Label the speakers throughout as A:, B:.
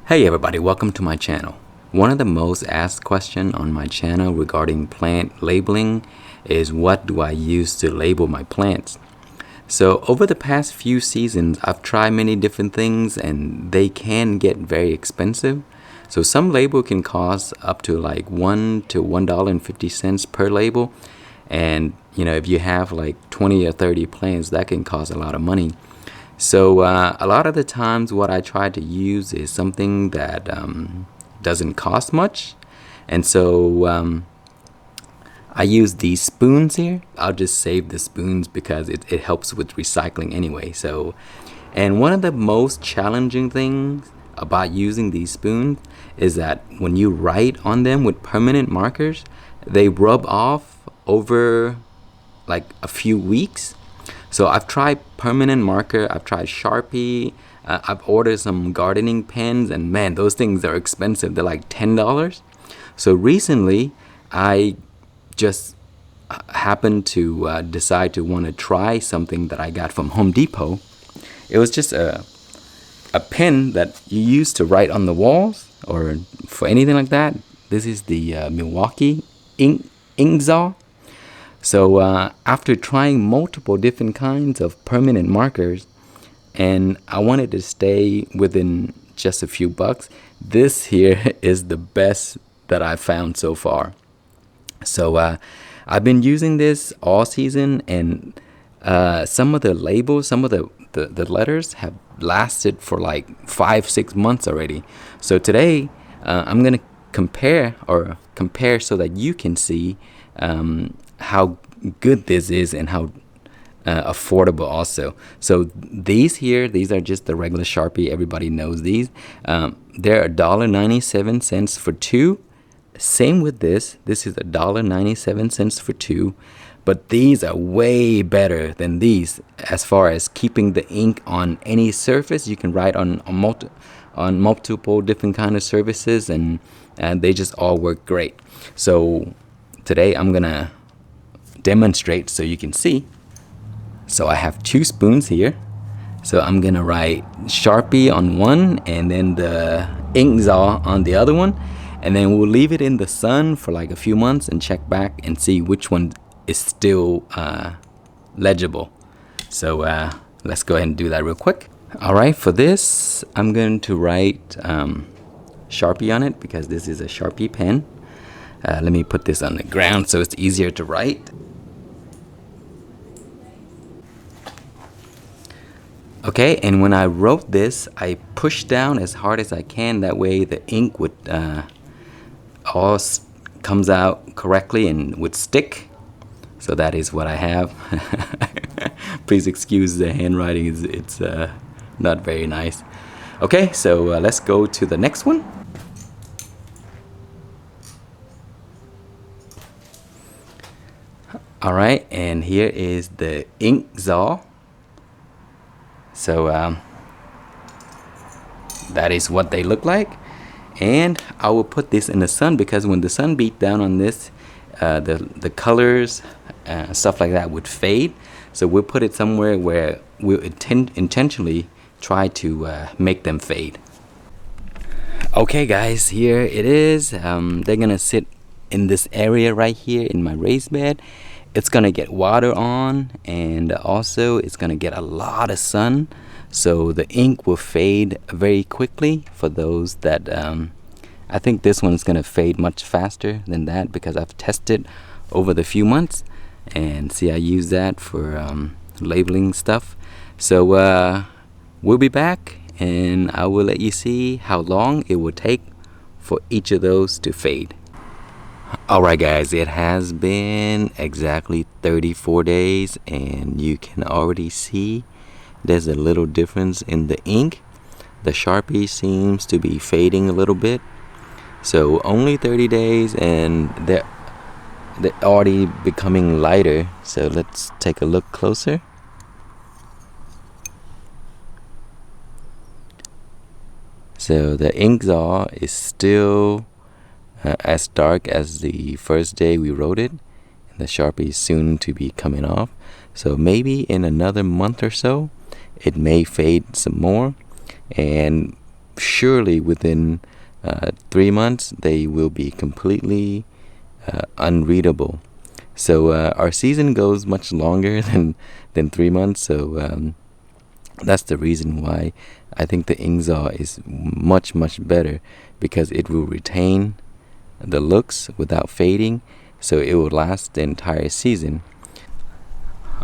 A: Hey everybody, welcome to my channel. One of the most asked questions on my channel regarding plant labeling is what do I use to label my plants? So over the past few seasons, I've tried many different things and they can get very expensive. So some label can cost up to like $1 to $1.50 per label. And if you have like 20 or 30 plants, that can cost a lot of money. So a lot of the times what I try to use is something that doesn't cost much. And so I use these spoons here. I'll just save the spoons because it helps with recycling anyway. And one of the most challenging things about using these spoons is that when you write on them with permanent markers, they rub off over like a few weeks. So I've tried permanent marker, I've tried Sharpie, I've ordered some gardening pens, and man, those things are expensive. They're like $10. So recently, I just happened to decide to want to try something that I got from Home Depot. It was just a pen that you use to write on the walls or for anything like that. This is the Milwaukee Inksaw. So after trying multiple different kinds of permanent markers, and I wanted to stay within just a few bucks, this here is the best that I've found so far. So I've been using this all season, and some of the labels, some of the letters have lasted for like 5-6 months already. So today I'm gonna compare so that you can see how good this is and how affordable also. So these are just the regular Sharpie. Everybody knows these. They're $1.97 for two. Same with this. This is $1.97 for two. But these are way better than these as far as keeping the ink on any surface. You can write on multiple different kind of surfaces, and they just all work great. So today I'm gonna demonstrate so you can see. So I have two spoons here. So I'm gonna write Sharpie on one and then the Inksaw on the other one, and then we'll leave it in the sun for like a few months and check back and see which one is still legible. So let's go ahead and do that real quick. All right, for this I'm going to write Sharpie on it because this is a Sharpie pen. Let me put this on the ground so it's easier to write. Okay, and when I wrote this, I pushed down as hard as I can. That way the ink would all comes out correctly and would stick. So that is what I have. Please excuse the handwriting. It's not very nice. Okay, so let's go to the next one. All right, and here is the Inksaw. So that is what they look like, and I will put this in the sun because when the sun beat down on this, the colors, stuff like that would fade. So we'll put it somewhere where we'll intentionally try to make them fade. Okay guys, here it is. They're gonna sit in this area right here in my raised bed. It's gonna get water on, and also it's gonna get a lot of sun, so the ink will fade very quickly. For those that I think this one's gonna fade much faster than that because I've tested over the few months, and see, I use that for labeling stuff. So we'll be back and I will let you see how long it will take for each of those to fade. Alright guys, it has been exactly 34 days and you can already see there's a little difference in the ink. The Sharpie seems to be fading a little bit. So only 30 days and they're already becoming lighter. So let's take a look closer. So the Inksaw is still as dark as the first day we wrote it, and the Sharpie is soon to be coming off. So maybe in another month or so it may fade some more, and surely within 3 months they will be completely unreadable. So our season goes much longer than 3 months. So that's the reason why I think the Ingzal is much better, because it will retain the looks without fading, so it will last the entire season.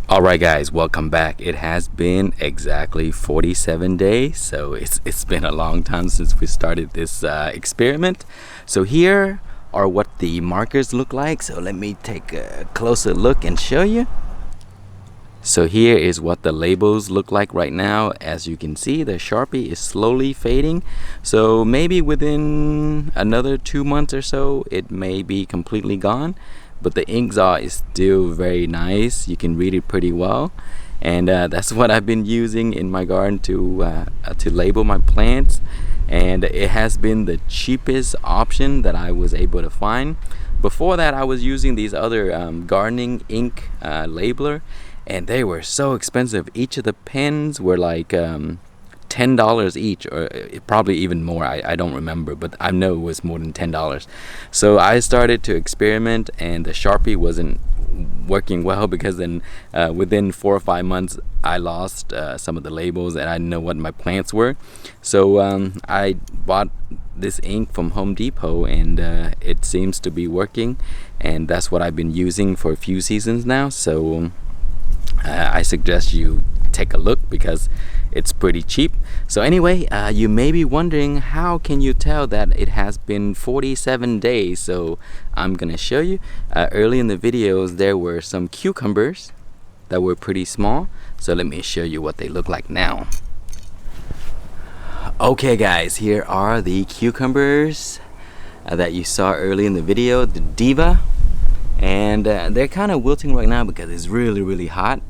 A: Alright guys, welcome back. It has been exactly 47 days, so it's been a long time since we started this experiment. So here are what the markers look like. So let me take a closer look and show you. So here is what the labels look like right now. As you can see, the Sharpie is slowly fading. So maybe within another 2 months or so, it may be completely gone. But the Ingzal is still very nice. You can read it pretty well. And that's what I've been using in my garden to label my plants. And it has been the cheapest option that I was able to find. Before that, I was using these other gardening ink labeler, and they were so expensive. Each of the pens were like $10 each, or probably even more. I don't remember, but I know it was more than $10. So I started to experiment, and the Sharpie wasn't working well, because then within 4 or 5 months I lost some of the labels, and I didn't know what my plants were. So I bought this ink from Home Depot, and it seems to be working, and that's what I've been using for a few seasons now. So I suggest you take a look, because it's pretty cheap. So anyway, you may be wondering, how can you tell that it has been 47 days? So I'm gonna show you. Early in the videos there were some cucumbers that were pretty small, so let me show you what they look like now. Okay guys, here are the cucumbers that you saw early in the video, the Diva. And they're kind of wilting right now because it's really hot.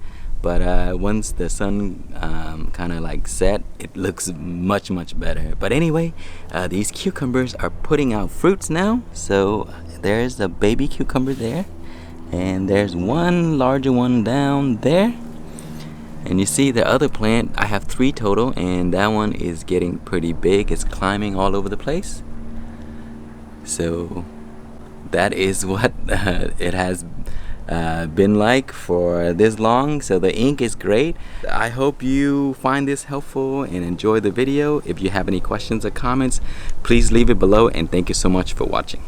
A: But once the sun kind of like set, it looks much better. But anyway, these cucumbers are putting out fruits now. So there's the baby cucumber there, and there's one larger one down there. And you see the other plant, I have 3 total, and that one is getting pretty big. It's climbing all over the place. So that is what it has been like for this long. So the ink is great. I hope you find this helpful and enjoy the video. If you have any questions or comments, please leave it below, and thank you so much for watching.